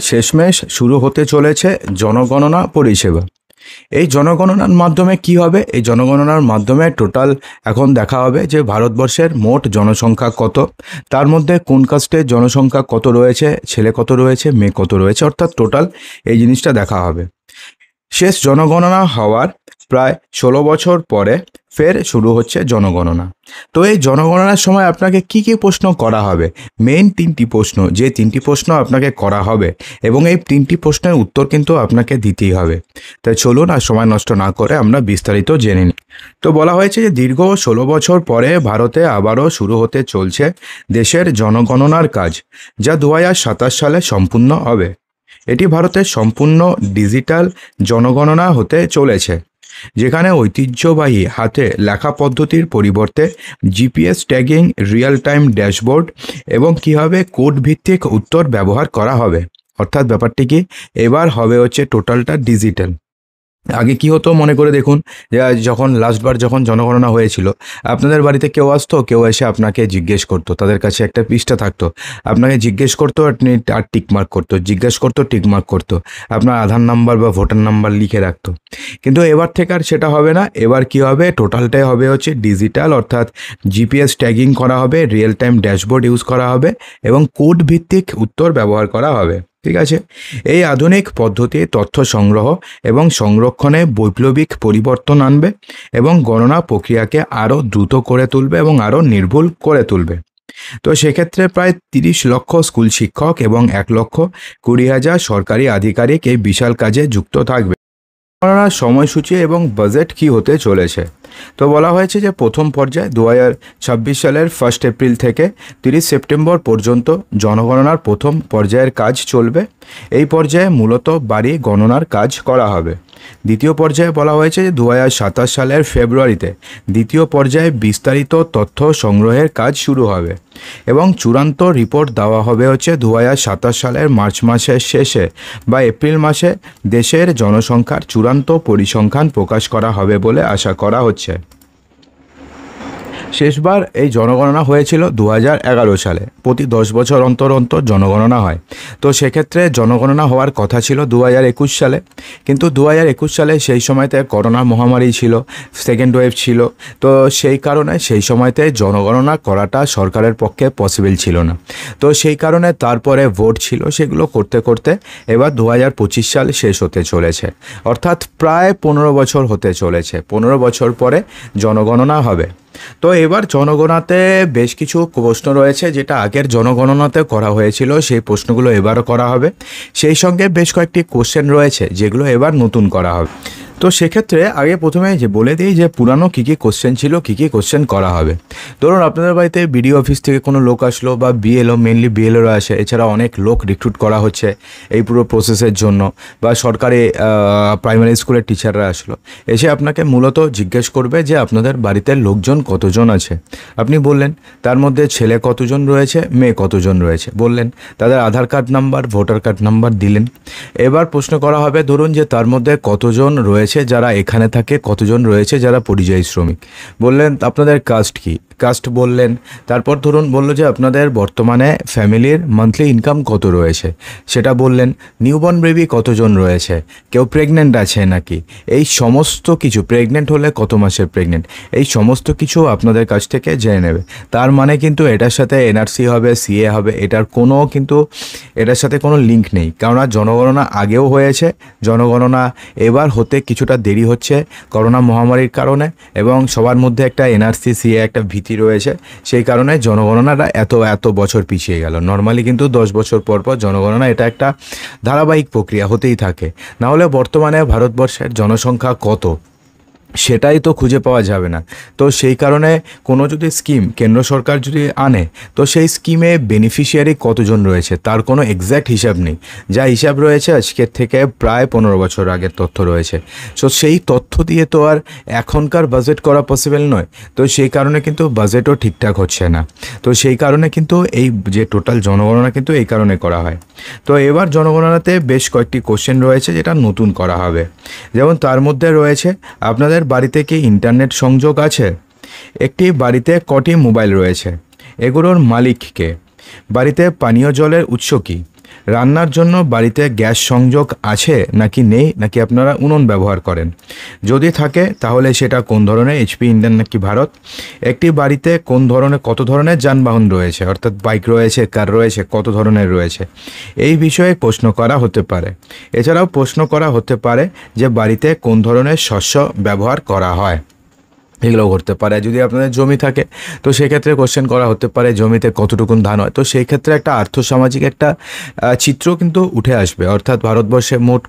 শেষমেশ শুরু হতে চলেছে জনগণনা পরিষেবা। এই জনগণনার মাধ্যমে কি হবে? এই জনগণনার মাধ্যমে টোটাল এখন দেখা হবে যে ভারতবর্ষের মোট জনসংখ্যা কত, তার মধ্যে কোন কাস্টের জনসংখ্যা কত রয়েছে, ছেলে কত রয়েছে, মেয়ে কত রয়েছে, অর্থাৎ টোটাল এই জিনিসটা দেখা হবে। শেষ জনগণনা হওয়ার প্রায় 16 বছর পরে ফের শুরু হচ্ছে জনগণনা। তো এই জনগণনার সময় আপনাকে কি কি প্রশ্ন করা হবে? মেইন 3টি প্রশ্ন, যে 3টি প্রশ্ন আপনাকে করা হবে এবং এই 3টি প্রশ্নের উত্তর কিন্তু আপনাকে দিতেই হবে। তাই চলুন আর সময় নষ্ট না করে আমরা বিস্তারিত জেনে নিই। তো বলা হয়েছে যে দীর্ঘ 16 বছর পরে ভারতে আবারও শুরু হতে চলছে দেশের জনগণনার কাজ, যা 2027 সালে সম্পূর্ণ হবে। এটি ভারতের সম্পূর্ণ ডিজিটাল জনগণনা হতে চলেছে, যেখানে ঐতিহ্যবাহী হাতে লেখা পদ্ধতির পরিবর্তে GPS tagging, real time dashboard এবং কীভাবে কোড ভিত্তিক উত্তর ব্যবহার করা হবে। অর্থাৎ ব্যাপারটি কি, এবার হবে হচ্ছে টোটালটা ডিজিটাল। আগে কি হতো মনে করে দেখুন, যে যখন লাস্টবার যখন জনগণনা হয়েছিল, আপনাদের বাড়িতে কেউ আসতো, কেউ এসে আপনাকে জিজ্ঞেস করতো, তাদের কাছে একটা পৃষ্ঠা থাকতো, আপনাকে জিজ্ঞেস করতো আর টিকমার্ক করতো, জিজ্ঞেস করতো টিকমার্ক করতো, আপনার আধার নাম্বার বা ভোটার নাম্বার লিখে রাখতো। কিন্তু এবার থেকে আর সেটা হবে না। এবার কি হবে, টোটালটাই হবে হচ্ছে ডিজিটাল, অর্থাৎ জিপিএস ট্যাগিং করা হবে, রিয়েল টাইম ড্যাশবোর্ড ইউজ করা হবে এবং কোড ভিত্তিক উত্তর ব্যবহার করা হবে। ঠিক আছে, এই আধুনিক পদ্ধতি তথ্য সংগ্রহ এবং সংরক্ষণে বৈপ্লবিক পরিবর্তন আনবে এবং গণনা প্রক্রিয়াকে আরও দ্রুত করে তুলবে এবং আরও নির্ভুল করে তুলবে। তো সেক্ষেত্রে প্রায় 30 লক্ষ স্কুল শিক্ষক এবং 1,20,000 সরকারি আধিকারিক এই বিশাল কাজে যুক্ত থাকবে। গণনার সময়সূচি এবং বাজেট কি হতে চলেছে? তো বলা হয়েছে যে প্রথম পর্যায়ে 2026 সালের 1 এপ্রিল থেকে 30 সেপ্টেম্বর পর্যন্ত জনগণনার প্রথম পর্যায়ের কাজ চলবে। এই পর্যায়ে মূলত বাড়ি গণনার কাজ করা হবে। দ্বিতীয় পর্যায়ে বলা হয়েছে যে 2027 সালের ফেব্রুয়ারিতে দ্বিতীয় পর্যায়ে বিস্তারিত তথ্য সংগ্রহের কাজ শুরু হবে এবং চূড়ান্ত রিপোর্ট দেওয়া হবে হচ্ছে 2027 সালের মার্চ মাসের শেষে বা এপ্রিল মাসে। দেশের জনসংখ্যার চূড়ান্ত পরিসংখ্যান প্রকাশ করা হবে বলে আশা করা হচ্ছে। শেষবার এই জনগণনা হয়েছিল 2011 সালে। প্রতি 10 বছর অন্তর অন্তর জনগণনা হয়। তো সেক্ষেত্রে জনগণনা হওয়ার কথা ছিল 2021 সালে, কিন্তু 2021 সালে সেই সময়তে করোনা মহামারী ছিল, সেকেন্ড ওয়েভ ছিল। তো সেই কারণে সেই সময়তে জনগণনা করাটা সরকারের পক্ষে পসিবল ছিল না। তো সেই কারণে তারপরে ভোট ছিল, সেগুলো করতে করতে এবার 2025 সাল শেষ হতে চলেছে, অর্থাৎ প্রায় 15 বছর হতে চলেছে। 15 বছর পরে জনগণনা হবে। তো এবার জনগণনাতে বেশ কিছু প্রশ্ন রয়েছে, যেটা আগের জনগণনাতে করা হয়েছিল, সেই প্রশ্নগুলো এবারও করা হবে। সেই সঙ্গে বেশ কয়েকটি কোশ্চেন রয়েছে যেগুলো এবার নতুন করা হবে। তো সেক্ষেত্রে আগে প্রথমে যে বলে দিই যে পুরানো কী কী কোশ্চেন ছিল, কী কী কোশ্চেন করা হবে। ধরুন আপনাদের বাড়িতে বিডিও অফিস থেকে কোনো লোক আসলো বা বিএলও, মেনলি বিএলওরা আসে, এছাড়া অনেক লোক রিক্রুট করা হচ্ছে এই পুরো প্রসেসের জন্য, বা সরকারি প্রাইমারি স্কুলের টিচাররা আসলো, এসে আপনাকে মূলত জিজ্ঞেস করবে যে আপনাদের বাড়িতে লোকজন কতজন আছে। আপনি বললেন তার মধ্যে ছেলে কতজন রয়েছে, মেয়ে কতজন রয়েছে বললেন, তাদের Aadhaar card number, voter card number দিলেন। এবার প্রশ্ন করা হবে ধরুন যে তার মধ্যে কতজন রয়েছে যারা এখানে থাকে, কতজন রয়েছে যারা পরিযায়ী শ্রমিক। বললেন আপনাদের কাস্ট কি, কাস্ট বললেন। তারপর ধরুন বললো যে আপনাদের বর্তমানে ফ্যামিলির মান্থলি ইনকাম কত রয়েছে, সেটা বললেন। নিউবর্ন বেবি কতজন রয়েছে, কেউ প্রেগনেন্ট আছে নাকি, এই সমস্ত কিছু, প্রেগনেন্ট হলে কত মাসের প্রেগনেন্ট, এই সমস্ত কিছু আপনাদের কাছ থেকে জেনে নেবে। তার মানে কিন্তু এটার সাথে এনআরসি হবে, সিএ হবে, এটার সাথে কোনো লিঙ্ক নেই। কেননা জনগণনা আগেও হয়েছে, জনগণনা এবার হতে কিছুটা দেরি হচ্ছে করোনা মহামারীর কারণে, এবং সবার মধ্যে একটা এনআরসি সিএ একটা ভীতি রয়েছে। সেই কারণে জনগণনাটা এত বছর পিছিয়ে গেল। নর্মালি কিন্তু 10 বছর পর পর জনগণনা, এটা একটা ধারাবাহিক প্রক্রিয়া হতেই থাকে। নাহলে বর্তমানে ভারতবর্ষের জনসংখ্যা কত সেটাই তো খুঁজে পাওয়া যাবে না। তো সেই কারণে কোনো যদি স্কিম কেন্দ্র সরকার যদি আনে, তো সেই স্কিমে বেনিফিশিয়ারি কতজন রয়েছে তার কোনো এক্স্যাক্ট হিসাব নেই। যা হিসাব রয়েছে আজকের থেকে প্রায় 15 বছর আগের তথ্য রয়েছে। সো সেই তথ্য দিয়ে তো আর এখনকার বাজেট করা পসিবল নয়। তো সেই কারণে কিন্তু বাজেটও ঠিকঠাক হচ্ছে না। তো সেই কারণে কিন্তু এই যে টোটাল জনগণনা কিন্তু এই কারণে করা হয়। তো এবার জনগণনাতে বেশ কয়েকটি কোশ্চেন রয়েছে যেটা নতুন করা হবে। যেমন তার মধ্যে রয়েছে আপনাদের বাড়িতে কি ইন্টারনেট সংযোগ আছে, একটি বাড়িতে কটি মোবাইল রয়েছে, এগুলোর মালিক কে, বাড়িতে পানীয় জলের উৎস কী, রান্নার জন্য বাড়িতে গ্যাস সংযোগ আছে নাকি নেই, নাকি আপনারা উনুন ব্যবহার করেন? যদি থাকে তাহলে সেটা কোন ধরনের, এইচপি, ইন্ডিয়ান নাকি ভারত? একটি বাড়িতে কত ধরনের যানবাহন রয়েছে, অর্থাৎ বাইক রয়েছে, কার রয়েছে, কত ধরনের রয়েছে, এই বিষয়ে প্রশ্ন করা হতে পারে। এছাড়াও প্রশ্ন করা হতে পারে যে বাড়িতে কোন ধরনের শস্য ব্যবহার করা হয়, এগুলো করতে পারে। যদি আপনাদের জমি থাকে তো সেক্ষেত্রে কোশ্চেন করা হতে পারে জমিতে কতটুকুন ধান হয়। তো সেই ক্ষেত্রে একটা আর্থসামাজিক একটা চিত্র কিন্তু উঠে আসবে, অর্থাৎ ভারতবর্ষে মোট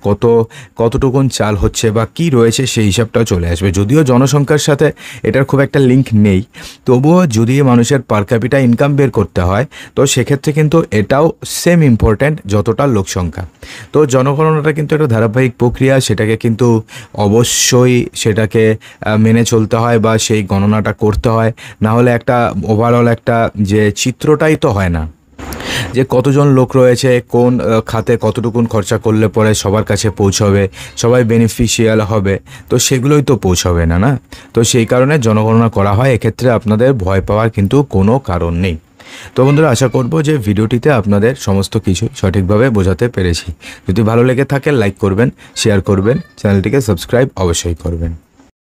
কতটুকুন চাল হচ্ছে বা কি রয়েছে সেই হিসাবটাও চলে আসবে। যদিও জনসংখ্যার সাথে এটার খুব একটা লিঙ্ক নেই, তবুও যদি মানুষের পার ক্যাপিটা ইনকাম বের করতে হয় তো সেক্ষেত্রে কিন্তু এটাও সেম ইম্পর্ট্যান্ট যতটা লোকসংখ্যা। তো জনগণনাটা কিন্তু একটা ধারাবাহিক প্রক্রিয়া, সেটাকে কিন্তু অবশ্যই সেটাকে মেনে চলতে হয় বা সেই গণনাটা করতে হয়, না হলে একটা ওভারঅল একটা যে চিত্রটাই তো হয় না, যে কতজন লোক রয়েছে, কোন খাতে কতটুকুন খরচা করলে পরে সবার কাছে পৌঁছবে, সবাই বেনিফিশিয়াল হবে, তো সেগুলোই তো পৌঁছবে না, না? তো সেই কারণে জনগণনা করা হয়। এক্ষেত্রে আপনাদের ভয় পাওয়ার কিন্তু কোনো কারণ নেই। তো বন্ধুরা, আশা করব যে ভিডিওটিতে আপনাদের সমস্ত কিছু সঠিকভাবে বোঝাতে পেরেছি। যদি ভালো লেগে থাকে লাইক করবেন, শেয়ার করবেন, চ্যানেলটিকে সাবস্ক্রাইব অবশ্যই করবেন।